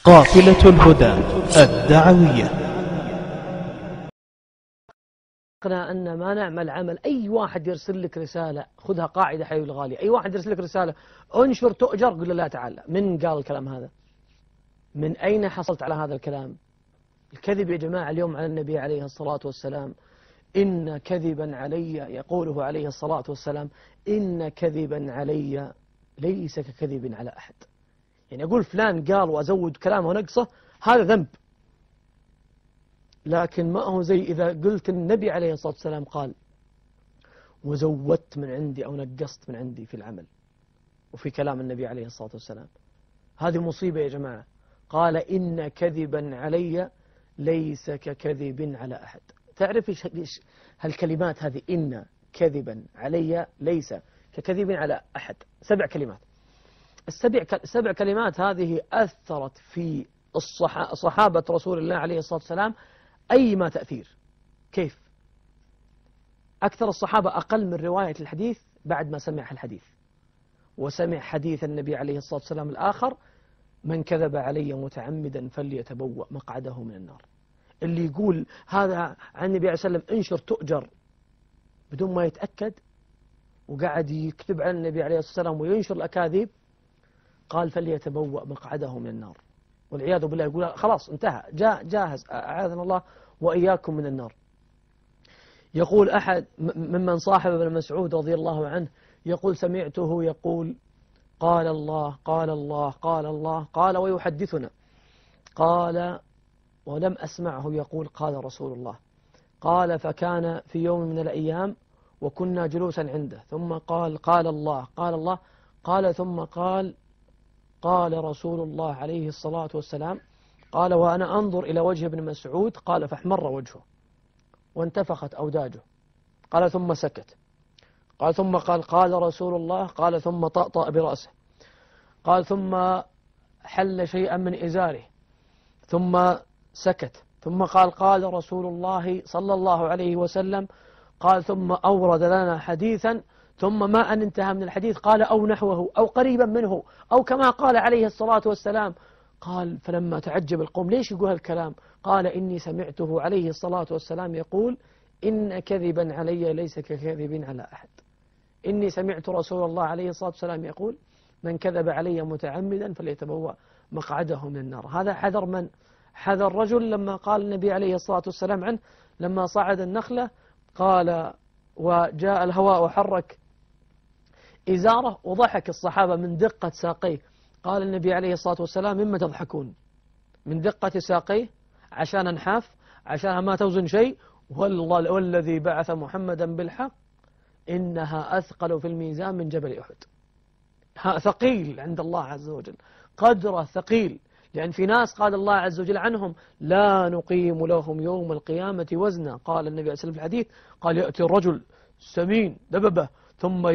قافلة الهدى الدعوية. أن ما نعمل عمل. أي واحد يرسل لك رسالة، خذها قاعدة حبيبي الغالي، أي واحد يرسل لك رسالة انشر تؤجر، قل لا تعالى. من قال الكلام هذا؟ من أين حصلت على هذا الكلام؟ الكذب يا جماعة اليوم على النبي عليه الصلاة والسلام، إن كذبا علي، يقوله عليه الصلاة والسلام، إن كذبا علي ليس ككذب على أحد. يعني أقول فلان قال وأزود كلامه ونقصه، هذا ذنب، لكن ما هو زي إذا قلت النبي عليه الصلاة والسلام قال وزودت من عندي أو نقصت من عندي في العمل وفي كلام النبي عليه الصلاة والسلام. هذه مصيبة يا جماعة. قال إن كذبا علي ليس ككذب على أحد. تعرف إيش هالكلمات هذه؟ إن كذبا علي ليس ككذب على أحد، 7 كلمات. السبع كلمات هذه أثرت في صحابة رسول الله عليه الصلاة والسلام أي ما تأثير. كيف؟ أكثر الصحابة أقل من رواية الحديث بعد ما سمع الحديث، وسمع حديث النبي عليه الصلاة والسلام الآخر: من كذب علي متعمدا فليتبوأ مقعده من النار. اللي يقول هذا عن النبي عليه الصلاة والسلام انشر تؤجر بدون ما يتأكد، وقاعد يكتب عن النبي عليه الصلاة والسلام وينشر الأكاذيب، قال فليتبوأ مقعده من النار، والعياذ بالله. يقول خلاص انتهى، جاهز، أعاذنا الله وإياكم من النار. يقول أحد ممن صاحب ابن مسعود رضي الله عنه، يقول سمعته يقول قال الله قال الله قال الله قال ويحدثنا، قال ولم أسمعه يقول قال رسول الله. قال فكان في يوم من الأيام وكنا جلوسا عنده، ثم قال قال الله قال الله قال ثم قال قال رسول الله عليه الصلاة والسلام. قال وأنا أنظر إلى وجه ابن مسعود، قال فاحمر وجهه وانتفخت أوداجه، قال ثم سكت، قال ثم قال قال رسول الله، قال ثم طأطأ برأسه، قال ثم حل شيئا من إزاره، ثم سكت، ثم قال قال رسول الله صلى الله عليه وسلم، قال ثم أورد لنا حديثا، ثم ما أن انتهى من الحديث قال أو نحوه أو قريبا منه أو كما قال عليه الصلاة والسلام. قال فلما تعجب القوم ليش يقول هالكلام؟ قال إني سمعته عليه الصلاة والسلام يقول إن كذبا علي ليس ككذب على أحد. إني سمعت رسول الله عليه الصلاة والسلام يقول من كذب علي متعمدا فليتبوأ مقعده من النار. هذا حذر من؟ حذر رجل لما قال النبي عليه الصلاة والسلام عنه لما صعد النخلة قال وجاء الهواء وحرك إزاره، وضحك الصحابة من دقة ساقيه. قال النبي عليه الصلاة والسلام مما تضحكون؟ من دقة ساقيه؟ عشان انحاف؟ عشان ما توزن شيء؟ والله والذي بعث محمدا بالحق إنها أثقل في الميزان من جبل أحد. ثقيل عند الله عز وجل، قدره ثقيل، لأن في ناس قال الله عز وجل عنهم لا نقيم لهم يوم القيامة وزنا. قال النبي عليه الصلاة والسلام في الحديث قال يأتي الرجل سمين دببة ثم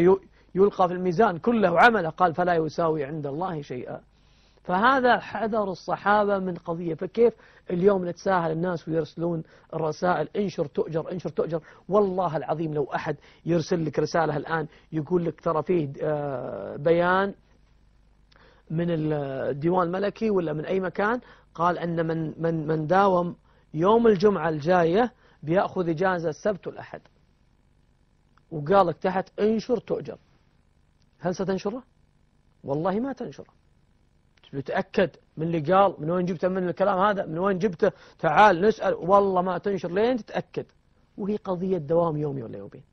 يلقى في الميزان كله عمله، قال فلا يساوي عند الله شيئا. فهذا حذر الصحابة من قضية. فكيف اليوم نتساهل الناس ويرسلون الرسائل انشر تؤجر انشر تؤجر؟ والله العظيم لو أحد يرسل لك رسالة الآن يقول لك ترى فيه بيان من الديوان الملكي ولا من أي مكان قال أن من داوم يوم الجمعة الجاية بيأخذ إجازة السبت والأحد، وقال لك تحت انشر تؤجر، هل ستنشره؟ والله ما تنشره. تتأكد من اللي قال، من وين جبته من الكلام هذا، من وين جبته، تعال نسأل، والله ما تنشر لين تتأكد. وهي قضية دوام يومي ولا يومين.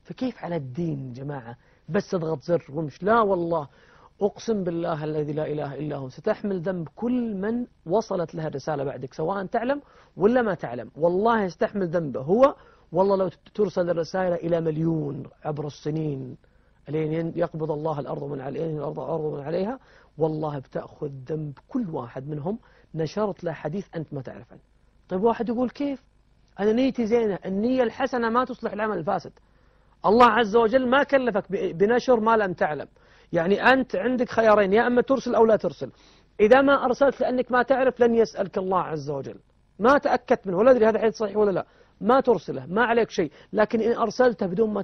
فكيف على الدين جماعة بس تضغط زر ومش؟ لا والله أقسم بالله الذي لا إله إلا هو ستحمل ذنب كل من وصلت له الرسالة بعدك، سواء تعلم ولا ما تعلم. والله يستحمل ذنبه هو. والله لو ترسل الرسائل إلى مليون عبر السنين لين يقبض الله الأرض من الأرض من عليها، والله بتأخذ ذنب كل واحد منهم نشرت له حديث أنت ما تعرف عنه. طيب واحد يقول كيف؟ أنا نيتي زينة، النية الحسنة ما تصلح العمل الفاسد. الله عز وجل ما كلفك بنشر ما لم تعلم. يعني أنت عندك خيارين، يا أما ترسل أو لا ترسل. إذا ما أرسلت لأنك ما تعرف لن يسألك الله عز وجل، ما تأكدت منه ولا أدري هذا حديث صحيح ولا لا، ما ترسله، ما عليك شيء. لكن إن أرسلته بدون ما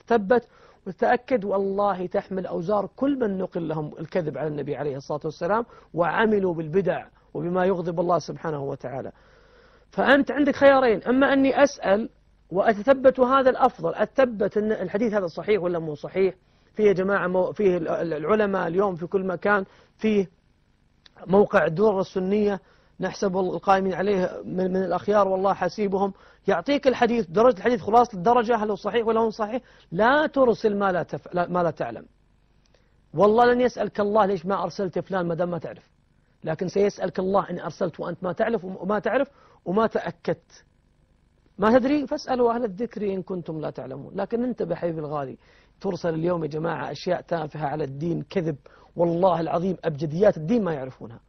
تثبت وتتأكد، والله تحمل أوزار كل من نقل لهم الكذب على النبي عليه الصلاة والسلام وعملوا بالبدع وبما يغضب الله سبحانه وتعالى. فأنت عندك خيارين، أما أني أسأل وأتثبت هذا الأفضل، أتثبت أن الحديث هذا صحيح ولا مو صحيح. فيه يا جماعة فيه العلماء اليوم في كل مكان، فيه موقع الدور السنية نحسب القائمين عليه من الأخيار والله حسيبهم، يعطيك الحديث درجة الحديث خلاصة الدرجة هل هو صحيح ولا هو صحيح. لا ترسل ما لا تعلم. والله لن يسألك الله ليش ما أرسلت فلان ما دام ما تعرف، لكن سيسألك الله إن أرسلت وأنت ما تعرف وما تأكدت. ما تدري فاسألوا أهل الذكر إن كنتم لا تعلمون. لكن انتبه حبيبي الغالي، ترسل اليوم يا جماعة أشياء تافهة على الدين، كذب والله العظيم أبجديات الدين ما يعرفونها.